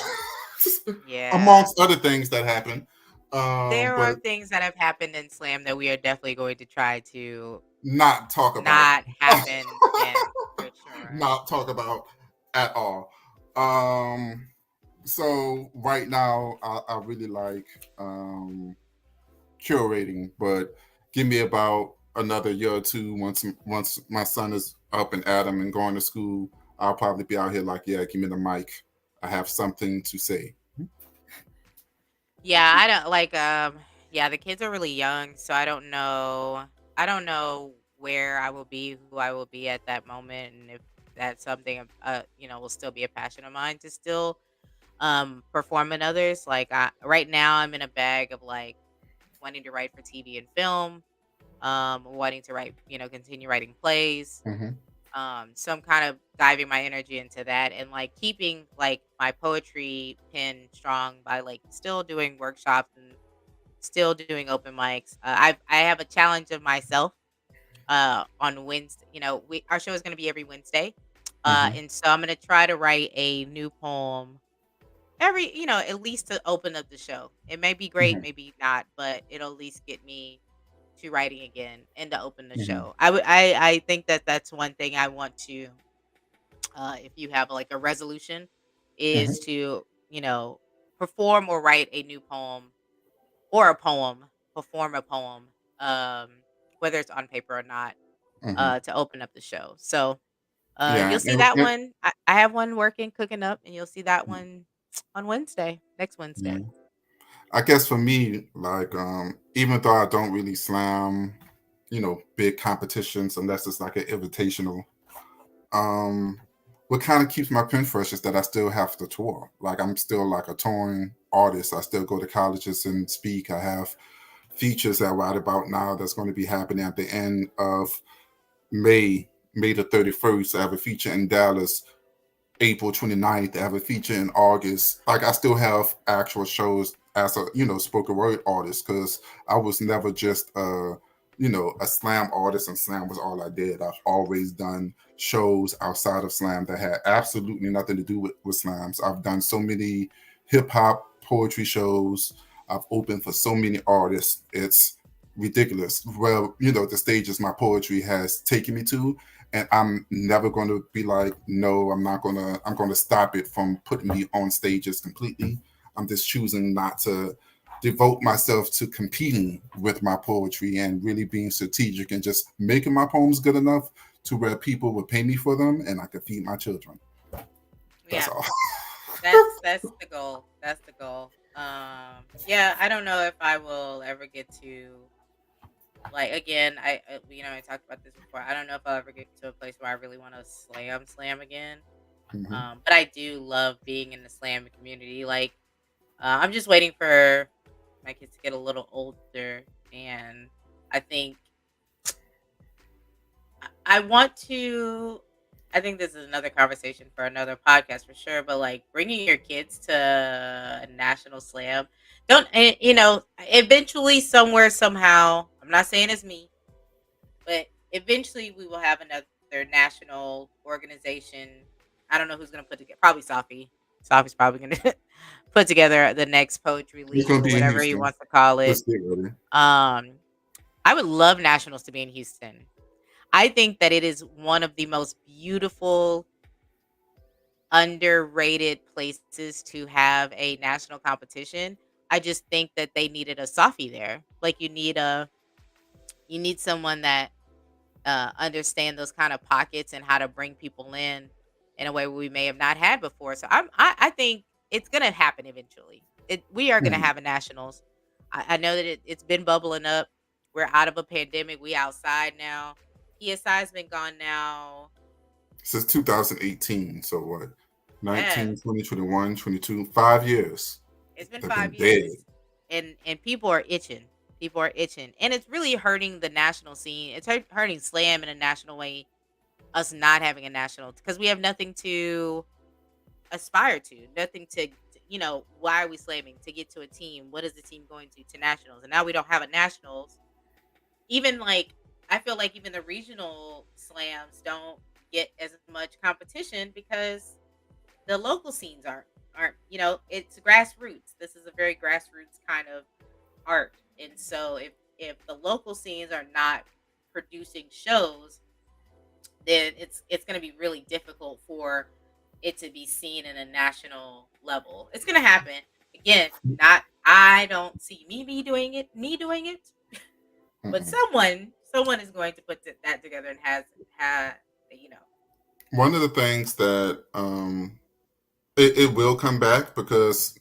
A: Yeah, yeah.
B: amongst other things that happened.
A: There
B: But
A: are things that have happened in Slam that we are definitely going to try to
B: not talk about.
A: not happen again for sure.
B: Not talk about at all. Um, so right now, I really like curating, but give me about another year or two. Once my son is up and at 'em and going to school, I'll probably be out here like, yeah, give me the mic. I have something to say.
A: Yeah, I don't like yeah, the kids are really young, so I don't know where I will be, who I will be at that moment, and if that's something will still be a passion of mine to still perform in others. Like right now, I'm in a bag of like wanting to write for TV and film, wanting to write, continue writing plays.
B: Hmm.
A: So I'm kind of diving my energy into that and like keeping like my poetry pen strong by like still doing workshops and still doing open mics. I have a challenge of myself on Wednesday. We our show is going to be every Wednesday,
B: Hmm.
A: and so I'm going to try to write a new poem every, at least to open up the show. It may be great,
B: Hmm.
A: maybe not, but it'll at least get me to writing again and to open the
B: Hmm.
A: show. I think that that's one thing I want to, if you have like a resolution, is
B: Hmm.
A: to, perform or write a new poem or a poem, perform a poem, um, whether it's on paper or not,
B: Hmm.
A: to open up the show. So
B: Yeah,
A: you'll see that one. I have one working, cooking up, and you'll see that one on Wednesday, next
B: yeah.
A: Wednesday.
B: I guess for me, like, even though I don't really slam, big competitions unless it's like an invitational, um, what kind of keeps my pen fresh is that I still have to tour. Like, I'm still like a touring artist. I still go to colleges and speak. I have features that right about now that's going to be happening at the end of May, May the 31st. I have a feature in Dallas April 29th. I have a feature in August. Like I still have actual shows as a spoken word artist because I was never just a slam artist and slam was all I did. I've always done shows outside of slam that had absolutely nothing to do with slams. I've done so many hip hop poetry shows. I've opened for so many artists. It's ridiculous. Well, the stages my poetry has taken me to, and I'm never going to be like, no, I'm going to stop it from putting me on stages completely. I'm just choosing not to devote myself to competing with my poetry and really being strategic and just making my poems good enough to where people would pay me for them and I could feed my children. That's
A: Yeah,
B: all.
A: that's the goal. That's the goal. Yeah, I don't know if I will ever get to like again. I talked about this before. I don't know if I'll ever get to a place where I really want to slam again.
B: Hmm.
A: But I do love being in the slam community. Like, I'm just waiting for my kids to get a little older, and I think I want to. I think this is another conversation for another podcast for sure. But like bringing your kids to a national slam, don't eventually somewhere somehow. I'm not saying it's me, but eventually we will have another national organization. I don't know who's going to put together. Probably Safi. Safi's probably going to put together the next poetry
B: It's
A: league
B: going to
A: or
B: be in
A: whatever he
B: Houston.
A: wants to call it.
B: Let's get ready.
A: Um, I would love nationals to be in Houston. I think that it is one of the most beautiful, underrated places to have a national competition. I just think that they needed a Safi there. Like you need someone that understand those kind of pockets and how to bring people in a way we may have not had before. So I think it's gonna happen eventually. We are gonna
B: Mhm.
A: have a nationals. I know that it's been bubbling up. We're out of a pandemic. We outside now. PSI's been gone now.
B: Since 2018. So what?
A: Yes,
B: 19, 20, 21, 22, 5 years.
A: it's been
B: They've been
A: 5 years,
B: dead.
A: and people are itching. People are itching, and it's really hurting the national scene. It's hurting slam in a national way. Us not having a national because we have nothing to aspire to, nothing to, why are we slamming to get to a team? What is the team going to nationals? And now we don't have a nationals. Even like, I feel like even the regional slams don't get as much competition because the local scenes aren't, it's grassroots. This is a very grassroots kind of art. And so if the local scenes are not producing shows, then it's going to be really difficult for it to be seen in a national level. It's going to happen again. Not I don't see me doing it, but
B: Mm-mm.
A: someone is going to put that together and has had you know.
B: One of the things that it will come back because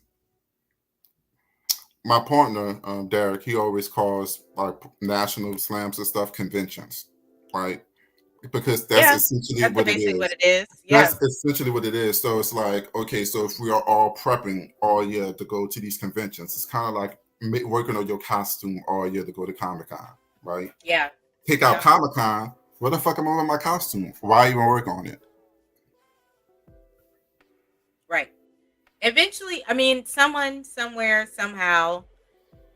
B: my partner Derek, he always calls like national slams and stuff conventions, right? because that's
A: Yeah,
B: essentially
A: that's
B: what it
A: basically what
B: is.
A: it is. Yeah,
B: That's essentially what it is. So it's like, okay, so if we are all prepping all year to go to these conventions, it's kind of like working on your costume all year to go to Comic Con, right?
A: yeah,
B: Take out
A: yeah.
B: Comic Con. Where the fuck am I with my costume? Why even work on it?
A: Right. Eventually, I mean, someone somewhere somehow,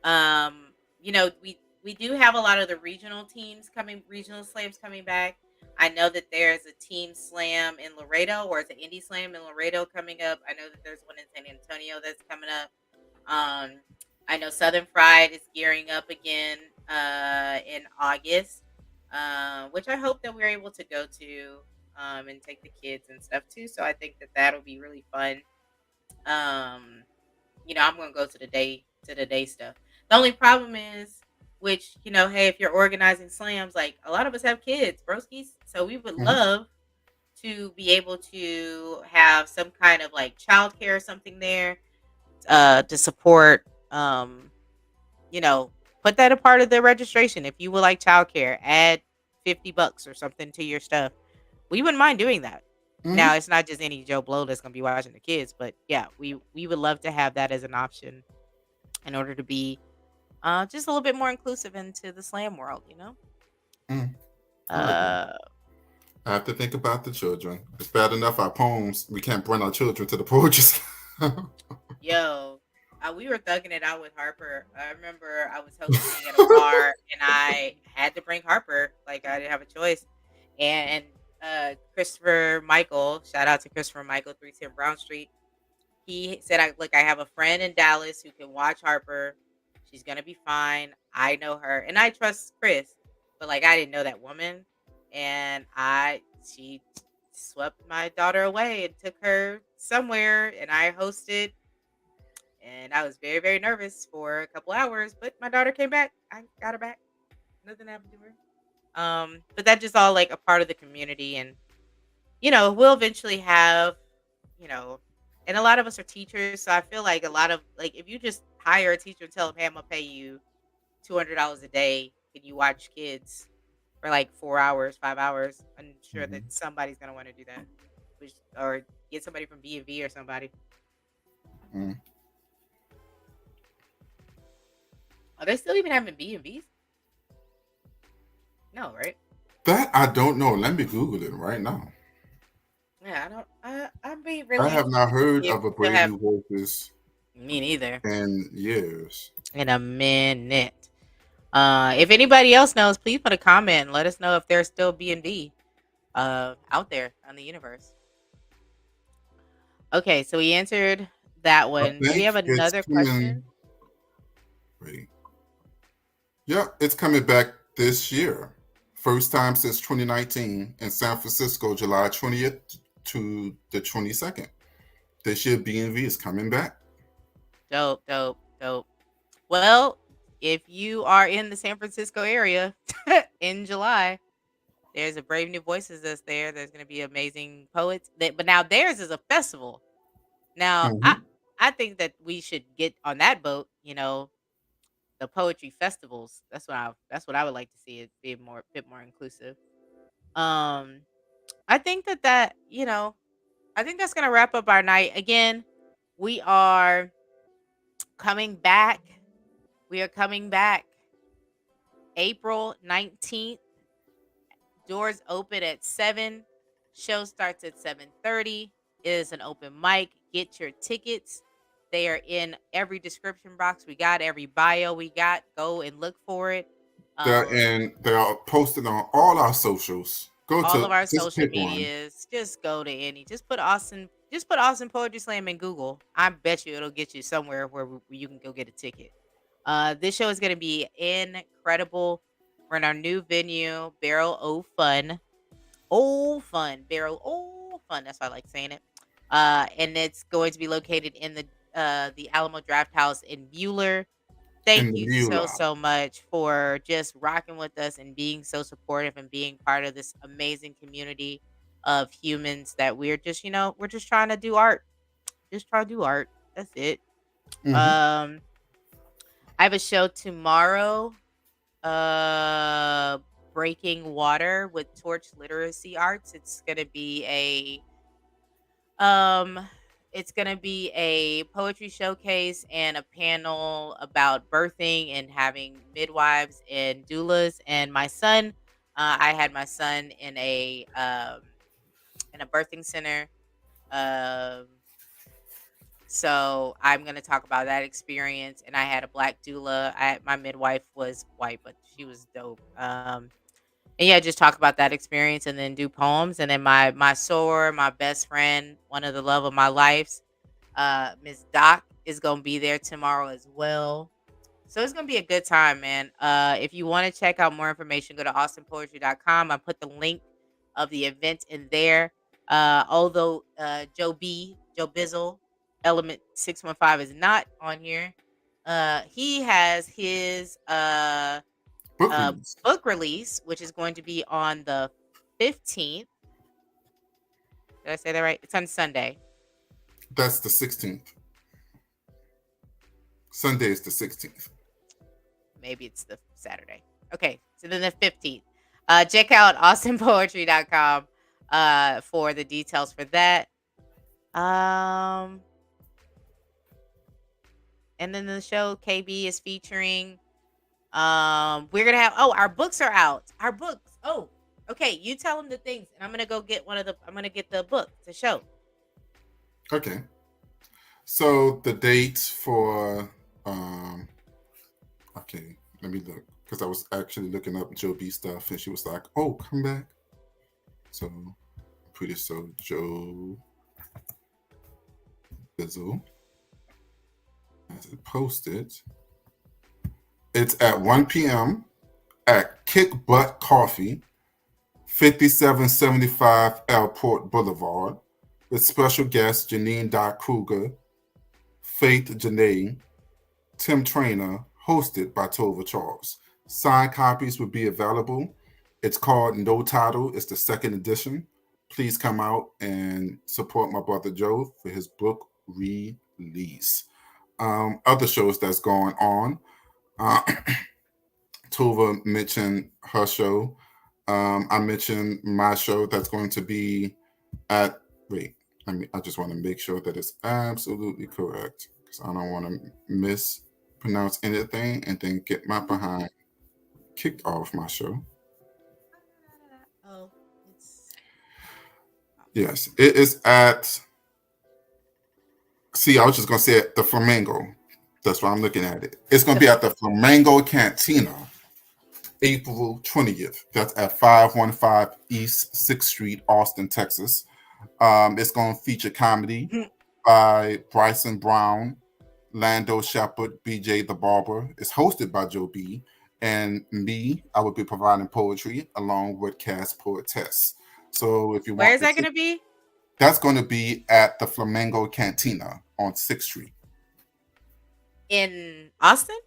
A: we do have a lot of the regional slams coming back. I know that there's a team slam in Laredo, or it's an indie slam in Laredo coming up. I know that there's one in San Antonio that's coming up. Um, I know Southern Fried is gearing up again in August, which I hope that we're able to go to and take the kids and stuff too. So I think that that'll be really fun. Um, I'm gonna go to the day stuff. The only problem is, which hey, if you're organizing slams, like a lot of us have kids, broskies, so we would
B: Hmm.
A: love to be able to have some kind of like childcare or something there to support. You know, put that a part of the registration if you would like childcare. Add $50 or something to your stuff. We wouldn't mind doing that.
B: Hmm.
A: Now, it's not just any Joe Blow that's gonna be watching the kids, but yeah, we would love to have that as an option in order to be just a little bit more inclusive into the slam world.
B: Hmm. I agree.
A: Uh,
B: I have to think about the children. It's bad enough our poems. We can't bring our children to the poetry slam.
A: yo, we were thugging it out with Harper. I remember I was hosting at a bar and I had to bring Harper. Like I didn't have a choice. And Christopher Michael, shout out to Christopher Michael, 310 Brown Street. He said, I have a friend in Dallas who can watch Harper. She's gonna be fine. I know her, and I trust Chris. But like, I didn't know that woman, and she swept my daughter away and took her somewhere, and I hosted, and I was very very nervous for a couple hours. But my daughter came back. I got her back. Nothing happened to her. But that's just all like a part of the community, and we'll eventually have, you know, and a lot of us are teachers, so I feel like a lot of like if you just hire a teacher and tell them, "Hey, I'm gonna pay you $200 a day, and you watch kids for like 4 hours, 5 hours," I'm sure that
B: Mhm.
A: somebody's gonna want to do that, or get somebody from B&V or somebody.
B: Mm.
A: Are they still even having B&Vs? No, right?
B: That I don't know. Let me Google it right now.
A: Yeah, I don't. I'd be
B: I
A: really
B: have not
A: interested to
B: heard
A: see if
B: of
A: we
B: a
A: still
B: Brave
A: have.
B: New Horses
A: Me neither.
B: in years.
A: In a minute. If anybody else knows, please put a comment and let us know if there's still B&B out there on the universe. Okay, so we answered that
B: I
A: one. Do we
B: think
A: have
B: it's
A: another
B: coming.
A: question?
B: Wait. Yeah, it's coming back this year. First time since 2019 in San Francisco, July 20th to the 22nd. This year, B&V is coming back.
A: Dope, dope, dope. Well, if you are in the San Francisco area in July, there's a Brave New Voices that's there. There's going to be amazing poets. But now theirs is a festival. Now, I
B: Hmm.
A: I think that we should get on that boat. The poetry festivals. That's what I would like to see it be more bit more inclusive. Um, I think I think that's gonna wrap up our night. Again, we are coming back. We are coming back April 19th. Doors open at 7. Show starts at 7:30. It is an open mic. Get your tickets. They are in every description box we got, every bio we got. Go and look for it. Um,
B: They are posted on all our socials. Go
A: all
B: to
A: of our
B: just
A: social
B: pick one.
A: medias. Just go to any. Just put Austin Poetry Slam in Google. I bet you it'll get you somewhere where you can go get a ticket. This show is going to be incredible. We're in our new venue, Barrel O Fun. Old Fun, Barrel Old Fun. That's why I like saying it. And it's going to be located in the Alamo Draft House in Bueller.
B: In
A: Thank
B: the
A: you
B: view
A: so,
B: lot.
A: so much for just rocking with us and being so supportive and being part of this amazing community of humans that we're just trying to do art. Just try to do art. That's it.
B: Hmm.
A: Um, I have a show tomorrow. Uh, Breaking Water with Torch Literacy Arts. Um it's going to be a poetry showcase and a panel about birthing and having midwives and doulas. And my son, I had my son in a birthing center. Um so I'm gonna talk about that experience. And I had a black doula. My midwife was white, but she was dope. And yeah, just talk about that experience and then do poems. And then my soror, my best friend, one of the love of my lives, Miss Doc is gonna be there tomorrow as well. So it's gonna be a good time, man. If you want to check out more information, go to austinpoetry.com. I put the link of the event in there. Although Joe Bizzle, Element 615 is not on here. He has his
B: Book release.
A: book release, which is going to be on the 15th. Did I say that right? It's on Sunday.
B: That's the 16th. Sunday is the 16th.
A: Maybe it's the Saturday. Okay, so then the 15th. Check out austinpoetry.com for the details for that. And then the show KB is featuring. We're gonna have. Oh, our books are out. Our books. Oh, okay. You tell them the things, and I'm gonna go get one of the. I'm gonna get the book to show.
B: Okay. So the date for okay, let me look because I was actually looking up Joe B stuff and she was like, "Oh, come back." So pretty so Joe Bizzle has it posted. It's at 1 p.m. at Kick Butt Coffee, 5775 Airport Boulevard, with special guests Janine Dot Kruger, Faith Janae, Tim Trainer, hosted by Tova Charles. Signed copies will be available. It's called No Title. It's the second edition. Please come out and support my brother Joe for his book release. Other shows that's going on. Uh, Tova mentioned her show. I mentioned my show that's going to be at. Wait, I just want to make sure that it's absolutely correct because I don't want to mispronounce anything and then get my behind kicked off my show.
A: Oh, it's
B: Yes, it is at. See, I was just going to say it, the Flamingo. That's why I'm looking at it. It's going to be at the Flamingo Cantina, April 20th. That's at 515 East 6th Street, Austin, Texas. It's going to feature comedy by Bryson Brown, Lando Shepard, BJ the Barber. It's hosted by Joe B. And me, I will be providing poetry along with Cass Poetess. So if you
A: where
B: want
A: is
B: the
A: that gonna be?
B: that's going to be at the Flamingo Cantina on 6th Street
A: In Austin?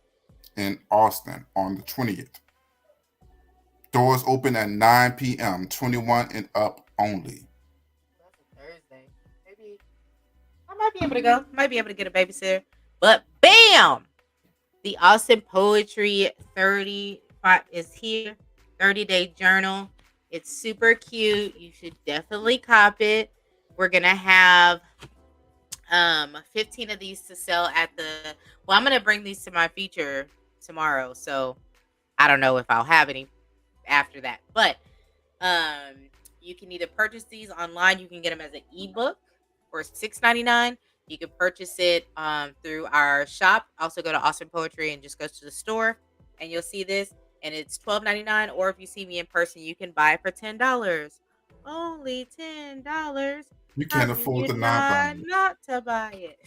B: in Austin on the 20th. Doors open at 9 p.m., 21 and up only.
A: That's a Thursday. Maybe I might be able to go. Might be able to get a babysitter. But bam! The Austin Poetry 35 is here. 30-day journal. It's super cute. You should definitely cop it. We're gonna have 15 of these to sell at the well, I'm gonna bring these to my feature tomorrow. So I don't know if I'll have any after that. But um you can either purchase these online, you can get them as an ebook for $6.99. You can purchase it through our shop. Also go to Austin Poetry and just go to the store and you'll see this. And it's $12.99. Or if you see me in person, you can buy it for $10. Only $10.
B: You
A: How
B: can't
A: can
B: afford
A: you
B: to not buy
A: not to buy it?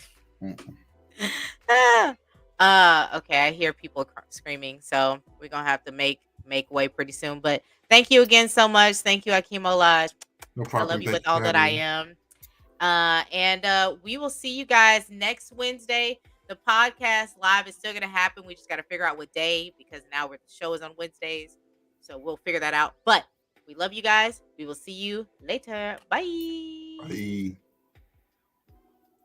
B: it.
A: Okay, I hear people screaming, so we're gonna have to make way pretty soon. But thank you again so much. Thank you, Akeem Olaj.
B: No
A: I love
B: problem.
A: you
B: Thank
A: with
B: you for
A: all that
B: having
A: I
B: me.
A: am. And we will see you guys next Wednesday. The podcast live is still gonna happen. We just gotta figure out what day because now the show is on Wednesdays. So we'll figure that out. But we love you guys. We will see you later. Bye.
B: Bye.